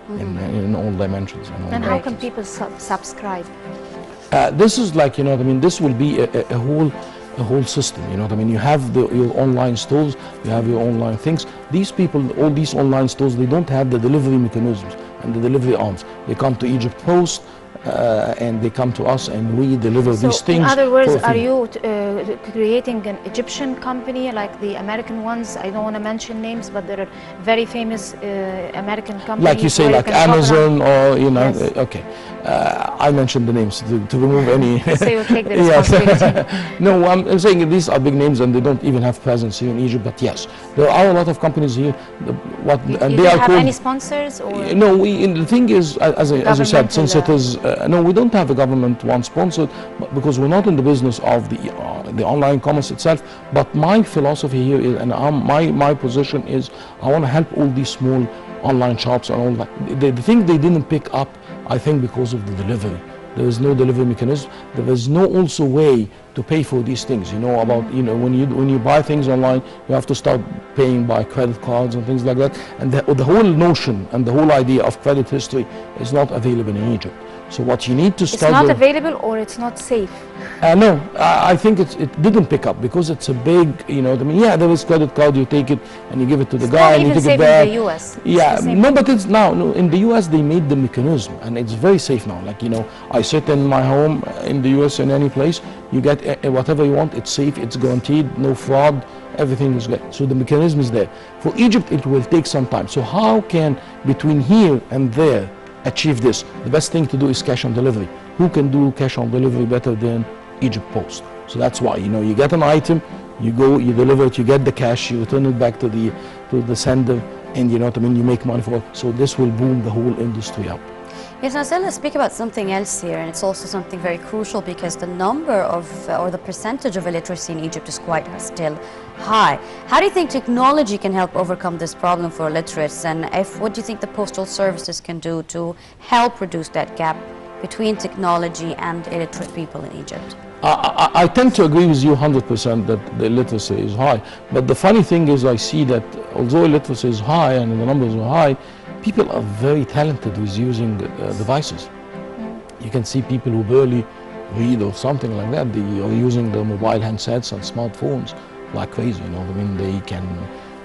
in all dimensions. And how can people subscribe? This is like, you know what I mean, this will be a whole system, you know what I mean. You have your online stores, you have your online things. These people, all these online stores, they don't have the delivery mechanisms and the delivery arms. They come to Egypt Post, and they come to us and we deliver these things. In other words, are you creating an Egyptian company like the American ones? I don't want to mention names, but there are very famous American companies. Like you say, like Amazon or, you know, yes. Okay. I mentioned the names to remove any. So you take the responsibility. No, I'm saying these are big names and they don't even have presence here in Egypt, but yes, there are a lot of companies here. And they are have any sponsors? Or no, the thing is, as you said, since it is, no, we don't have a government one sponsored, because we're not in the business of the online commerce itself. But my philosophy here is, and my position is, I want to help all these small online shops and all that. The thing they didn't pick up, I think, because of the delivery. There is no delivery mechanism. There is no also way to pay for these things. You know about, you know, when you buy things online, you have to start paying by credit cards and things like that. And the whole notion and the whole idea of credit history is not available in Egypt. So what you need to start. It's not available, or it's not safe? No, I think it didn't pick up because it's a big, you know, I mean, yeah, there is credit card, you take it and you give it to the guy and you take it back. In the US. Yeah, no, but it's now, no, in the US they made the mechanism and it's very safe now. Like, you know, I sit in my home in the US in any place, you get whatever you want, it's safe, it's guaranteed, no fraud, everything is good. So the mechanism is there. For Egypt, it will take some time. So how can, between here and there, achieve this? The best thing to do is cash on delivery. Who can do cash on delivery better than Egypt Post? So that's why, you know, you get an item, you go, you deliver it, you get the cash, you return it back to the sender, and you know what I mean, you make money for it. So this will boom the whole industry up. Yes, now let's speak about something else here, and it's also something very crucial because the number of, or the percentage of illiteracy in Egypt is quite still high. How do you think technology can help overcome this problem for illiterates, and what do you think the postal services can do to help reduce that gap between technology and illiterate people in Egypt? I tend to agree with you 100% that the illiteracy is high, but the funny thing is I see that although illiteracy is high and the numbers are high, people are very talented with using devices. You can see people who barely read or something like that, they are using their mobile handsets and smartphones like crazy, you know. I mean, they can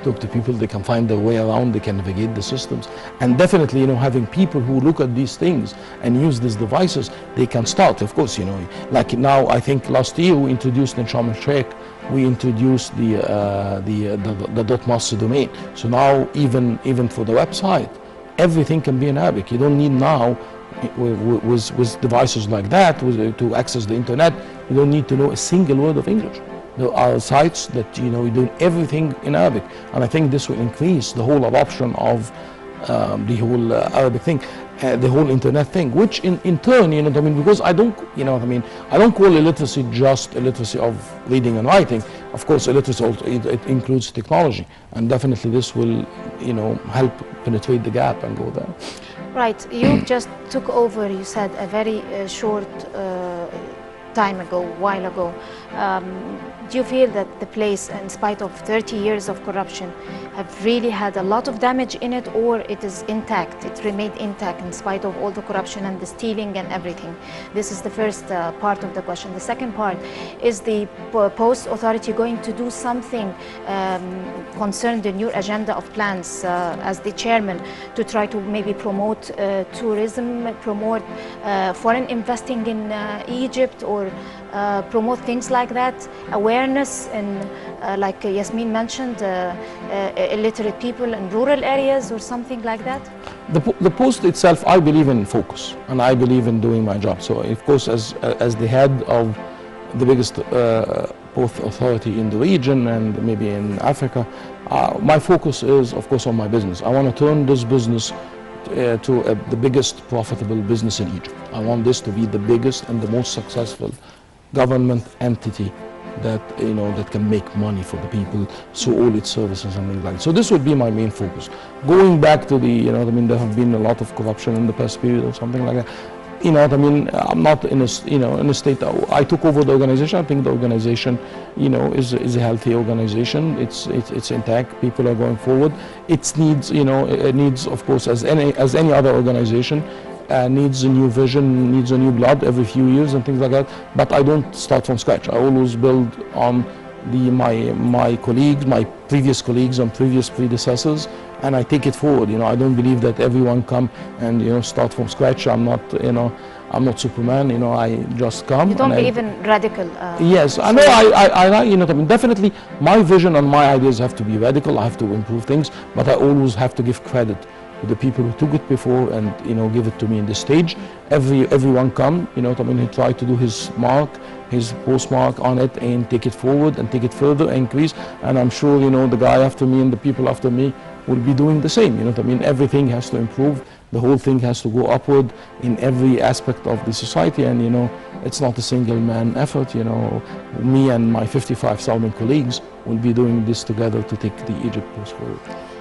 talk to people, they can find their way around, they can navigate the systems. And definitely, you know, having people who look at these things and use these devices, they can start, of course, you know. Like now, I think last year we introduced in Sharm el-Sheikh, we introduced the .master domain. So now even for the website, everything can be in Arabic. You don't need now, with devices like that, to access the internet, you don't need to know a single word of English. There are sites that, you know, you do everything in Arabic. And I think this will increase the whole adoption of the whole Arabic thing, the whole internet thing, which in turn, you know what I mean, because I don't, you know what I mean, I don't call illiteracy just illiteracy of reading and writing. Of course, illiteracy also, it includes technology, and definitely this will, you know, help penetrate the gap and go there. Right, you just took over, you said, a very short time ago, while ago. Do you feel that the place, in spite of 30 years of corruption, have really had a lot of damage in it, or it is intact, it remained intact in spite of all the corruption and the stealing and everything? This is the first part of the question. The second part, is the Post Authority going to do something concerning the new agenda of plans as the chairman to try to maybe promote tourism, promote foreign investing in Egypt, or promote things like that, awareness, and like Yasmin mentioned, illiterate people in rural areas or something like that? The Post itself, I believe in focus, and I believe in doing my job. So of course, as the head of the biggest post authority in the region and maybe in Africa, my focus is of course on my business. I want to turn this business to the biggest profitable business in Egypt. I want this to be the biggest and the most successful government entity that, you know, that can make money for the people, so all its services and things like that. So this would be my main focus. Going back to the, you know, I mean, there have been a lot of corruption in the past period or something like that. you know what I mean, I'm not in a, you know, in a state. I took over the organization. I think the organization, you know, is a healthy organization. It's intact. People are going forward. It needs, you know, it needs, of course, as any other organization, needs a new vision, needs a new blood every few years and things like that. But I don't start from scratch. I always build on my colleagues, my previous colleagues and previous predecessors, and I take it forward. You know, I don't believe that everyone come and, you know, start from scratch. I'm not, you know, I'm not Superman. You know, I just come. You don't believe in radical. Yes, I know. I you know, I mean, definitely my vision and my ideas have to be radical. I have to improve things, but I always have to give credit to the people who took it before and, you know, give it to me in this stage. Everyone come, you know, I mean, he tried to do his mark, his postmark on it and take it forward and take it further, increase. And I'm sure, you know, the guy after me and the people after me will be doing the same. You know what I mean? Everything has to improve. The whole thing has to go upward in every aspect of the society. And, you know, it's not a single man effort. You know, me and my 55,000 colleagues will be doing this together to take the Egypt post forward.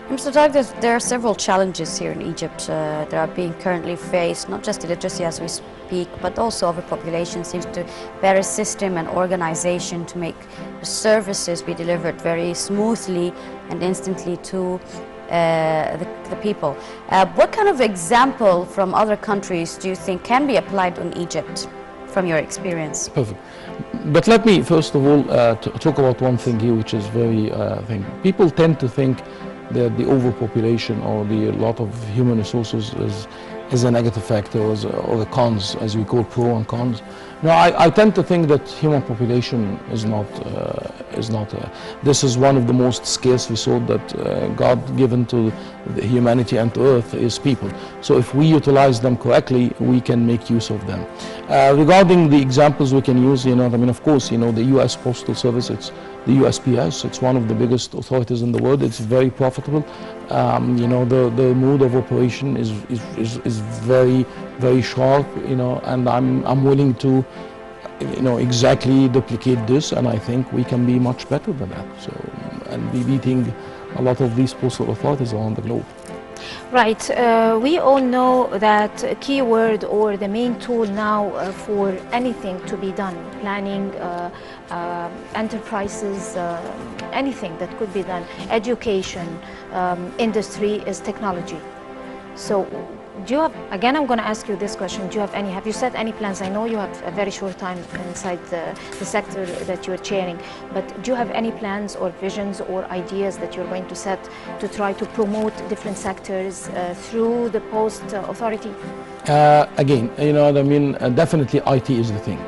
Mr. طارق, there are several challenges here in Egypt that are being currently faced, not just illiteracy as we speak, but also overpopulation seems to bear a system and organization to make the services be delivered very smoothly and instantly to the people. What kind of example from other countries do you think can be applied on Egypt from your experience? Perfect. But let me first of all talk about one thing here, which is very people tend to think that the overpopulation or the lot of human resources is a negative factor or a cons, as we call pro and cons. No, I tend to think that human population is not this is one of the most scarce resources that God given to humanity and to earth is people. So if we utilize them correctly, we can make use of them. Regarding the examples we can use, you know, I mean, of course, you know, the U.S. Postal Service, it's the USPS, it's one of the biggest authorities in the world. It's very profitable. You know, the mode of operation is very, very sharp, you know, and I'm willing to, you know, exactly duplicate this, and I think we can be much better than that. So, and be beating a lot of these postal authorities around the globe. Right. We all know that a key word or the main tool now for anything to be done, planning, enterprises, anything that could be done, education, industry, is technology. So do you have, again, I'm going to ask you this question, do you have any, have you set any plans? I know you have a very short time inside the sector that you're chairing, but do you have any plans or visions or ideas that you're going to set to try to promote different sectors through the post authority? Again, you know what I mean, definitely IT is the thing.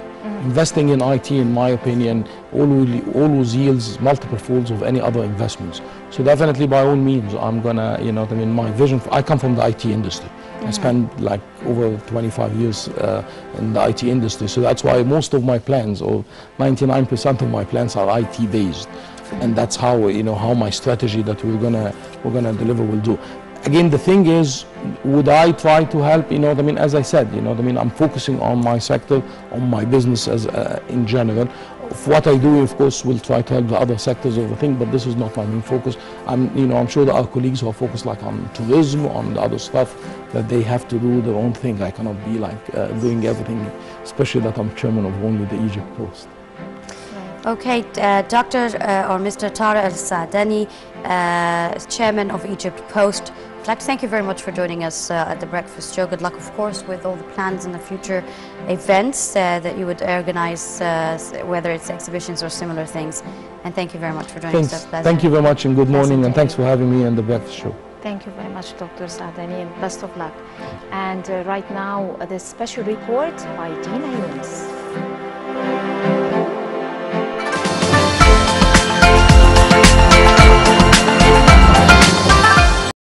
Investing in IT, in my opinion, always yields multiple folds of any other investments. So definitely, by all means, I'm gonna, you know what I mean, my vision, I come from the IT industry. I spent like over 25 years in the IT industry, so that's why most of my plans, or 99% of my plans, are IT based, and that's how, you know, how my strategy that we're gonna deliver will do. Again, the thing is, would I try to help? You know what I mean? As I said, you know what I mean, I'm focusing on my sector, on my business as in general. What I do, of course, will try to help the other sectors of the thing, but this is not my main focus. I'm sure that our colleagues who are focused like on tourism, on the other stuff, that they have to do their own thing. I cannot be like doing everything, especially that I'm chairman of only the Egypt Post. Okay, Dr. or Mr. طارق السعدني, chairman of Egypt Post, I'd like to thank you very much for joining us at the breakfast show. Good luck, of course, with all the plans and the future events that you would organize, whether it's exhibitions or similar things. And thank you very much for joining us. Thank you very much, and good morning, and thanks for having me on the breakfast show. Thank you very much, Dr. Saadani, and best of luck. And right now, the special report by Dina Yunus.